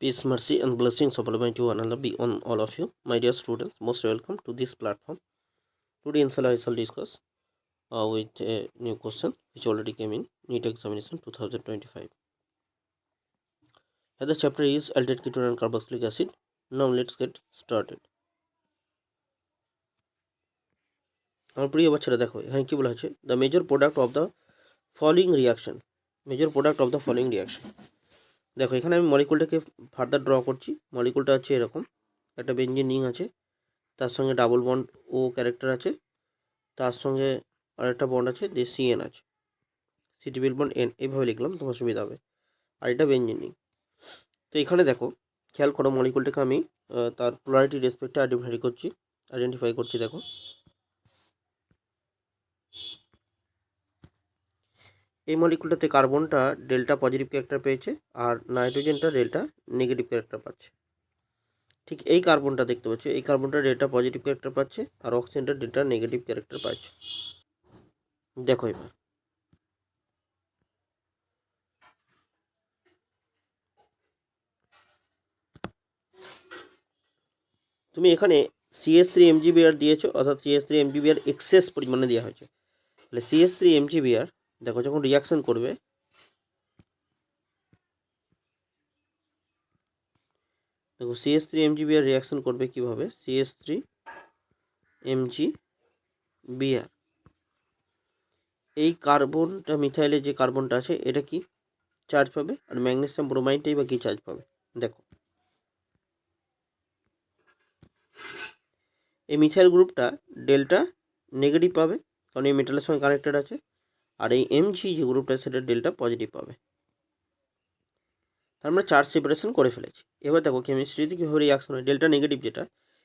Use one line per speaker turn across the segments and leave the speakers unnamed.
Peace, mercy, and blessings of Almighty One Allah be on all of you. My dear students, most welcome to this platform. Today, inshallah, I shall discuss with a new question which already came in NEET examination 2025. Here the chapter is aldehyd ketone and carboxylic acid. Now let's get started. আমার প্রিয় বাচ্চারা দেখো এখানে কি বলা আছে, the major product of the following reaction. Major product of the following reaction. দেখো এখানে আমি মলিকুলটাকে ফার্দার ড্র করছি। মলিকুলটা হচ্ছে এরকম, একটা বেঞ্জিন রিং আছে, তার সঙ্গে ডাবল বন্ড ও ক্যারেক্টার আছে, তার সঙ্গে আরেকটা বন্ড আছে, দিয়ে CN আছে, সি ট্রিপল বন্ড N, এইভাবে লিখলাম তোমার সুবিধা হবে। আর এটা বেঞ্জিন রিং। তো এখানে দেখো খেয়াল করো, মলিকুলটাকে আমি তার পোলারিটি রেসপেক্টে আইডেন্টিফাই করছি। দেখো এই মলিকুলটাতে কার্বনটা ডেল্টা পজিটিভ ক্যারেক্টার পেয়েছে আর নাইট্রোজেনটা ডেল্টা নেগেটিভ ক্যারেক্টার পাচ্ছে। ঠিক এই কার্বনটা দেখতে পাচ্ছ, এই কার্বনটা ডেল্টা পজিটিভ ক্যারেক্টার পাচ্ছে আর অক্সিজেনটা ডেল্টা নেগেটিভ ক্যারেক্টার পাচ্ছে। দেখো এবার তুমি এখানে CH3 MgBr দিয়েছো, অর্থাৎ CH3 MgBr এক্সেস পরিমাণে দেওয়া হয়েছে। তাহলে CH3 MgBr দেখো যখন রিয়াকশন করবে, দেখো CH3 MgBr রিয়াকশন করবে কিভাবে। CH3 MgBr এই কার্বনটা, মিথাইলের যে কার্বনটা আছে এটা কি চার্জ পাবে, আর ম্যাগনেসিয়াম ব্রোমাইডটাই বা কি চার্জ পাবে। দেখো এই মিথাইল গ্রুপটা ডেল্টা নেগেটিভ পাবে, কারণ এই মেটালের সঙ্গে কানেক্টেড আছে, আর এই Mg যে গ্রুপটা সেটা ডেল্টা পজিটিভ পাবে। তার আমরা চার্জ সেপারেশন করে ফেলেছি। এবার দেখো কেমিস্ট্রিতে কীভাবে রিয়াকশন হয়। ডেল্টা নেগেটিভ যেটা,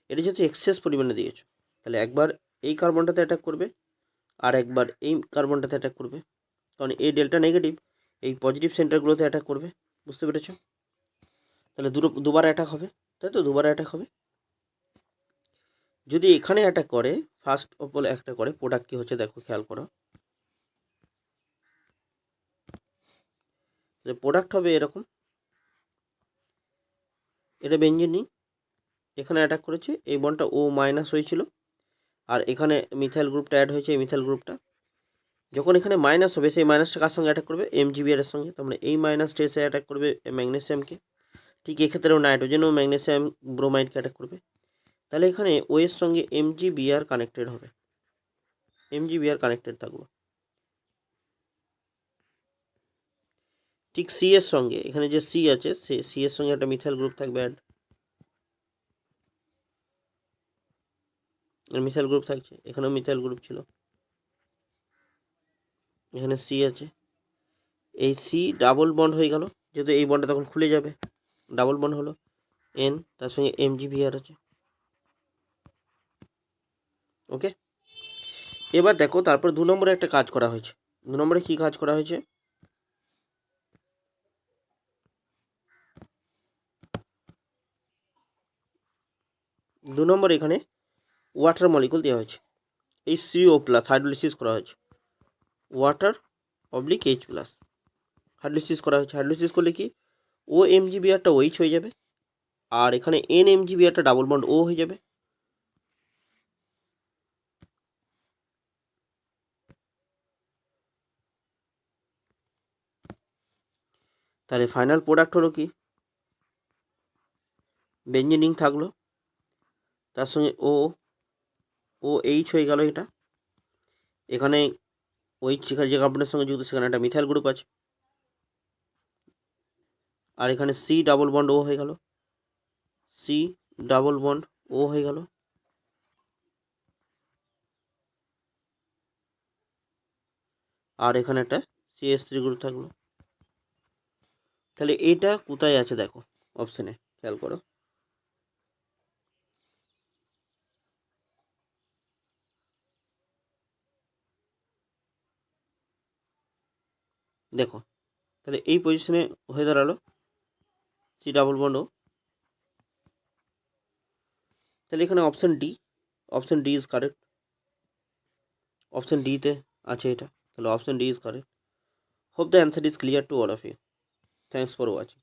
এটা যেহেতু এক্সেস পরিমাণে দিয়েছো, তাহলে একবার এই কার্বনটাতে অ্যাটাক করবে আর একবার এই কার্বনটাতে অ্যাটাক করবে, কারণ এই ডেল্টা নেগেটিভ এই পজিটিভ সেন্টারগুলোতে অ্যাটাক করবে। বুঝতে পেরেছো? তাহলে দুবার অ্যাটাক হবে, তাই তো, দুবার অ্যাটাক হবে। যদি এখানে অ্যাটাক করে, ফার্স্ট অফ অল অ্যাটাক করে, প্রোডাক্ট কী হচ্ছে দেখো, খেয়াল করো। প্রোডাক্ট হবে এরকম, এটা বেঞ্জিন রিং, এখানে অ্যাটাক করেছে, এই বন্ডটা O মাইনাস হয়েছিল আর এখানে মিথাইল গ্রুপটা অ্যাড হয়েছে, এই মিথাইল গ্রুপটা যখন এখানে মাইনাস হবে, সেই মাইনাসটা কার সঙ্গে অ্যাটাক করবে, MgBr এর সঙ্গে। তার মানে এই মাইনাসটা এসে অ্যাটাক করবে ম্যাগনেসিয়ামকে। ঠিক এক্ষেত্রেও নাইট্রোজেন ও ম্যাগনেসিয়াম ব্রোমাইডকে অ্যাটাক করবে। তাহলে এখানে ও এর সঙ্গে MgBr কানেক্টেড হবে, MgBr কানেক্টেড থাকলো। ঠিক সি এর সঙ্গে, এখানে যে সি আছে, সি এর সঙ্গে একটা মিথাইল গ্রুপ থাকবে অ্যাড, মিথাইল গ্রুপ থাকছে, এখানেও মিথাইল গ্রুপ ছিল, এখানে সি আছে, এই সি ডাবল বন্ড হয়ে গেল, যেহেতু এই বন্ডটা তখন খুলে যাবে, ডাবল বন্ড হলো N, তার সঙ্গে MgBr আছে। ওকে, এবার দেখো তারপর 2 নম্বরে একটা কাজ করা হয়েছে। 2 নম্বরে কি কাজ করা হয়েছে, 2 নম্বরে এখানে ওয়াটার মলিকুল দেওয়া হয়েছে, এই CO প্লাস হাইড্রোলিসিস করা হয়েছে, water oblique H plus hydrolysis করা হয়েছে। হাইড্রোলিসিস করলে কি, ও MgBrটা OH হয়ে যাবে আর এখানে NMgBrটা ডাবল বন্ড O হয়ে যাবে। তাহলে ফাইনাল প্রোডাক্ট হলো কি, বেঞ্জিন রিং থাকলো, তার সঙ্গে OH হয়ে গেল। এটা এখানে OH যে কার্বনের সঙ্গে যুক্ত, সেখানে একটা মিথাইল গ্রুপ আছে, আর এখানে C ডাবল বন্ড O হয়ে গেল, C ডাবল বন্ড O হয়ে গেল। আর এখানে একটা CH3 গ্রুপ থাকলো। তাহলে এটা কোথায় আছে দেখো, অপশানে খেয়াল করো, দেখো তাহলে এই পজিশনে হয়ে দাঁড়ালো C ডাবল বন্ড O। তাহলে এখানে option D is correct, option ডিতে আছে এটা, তাহলে option D is correct. Hope the answer is clear to all of you. Thanks for watching.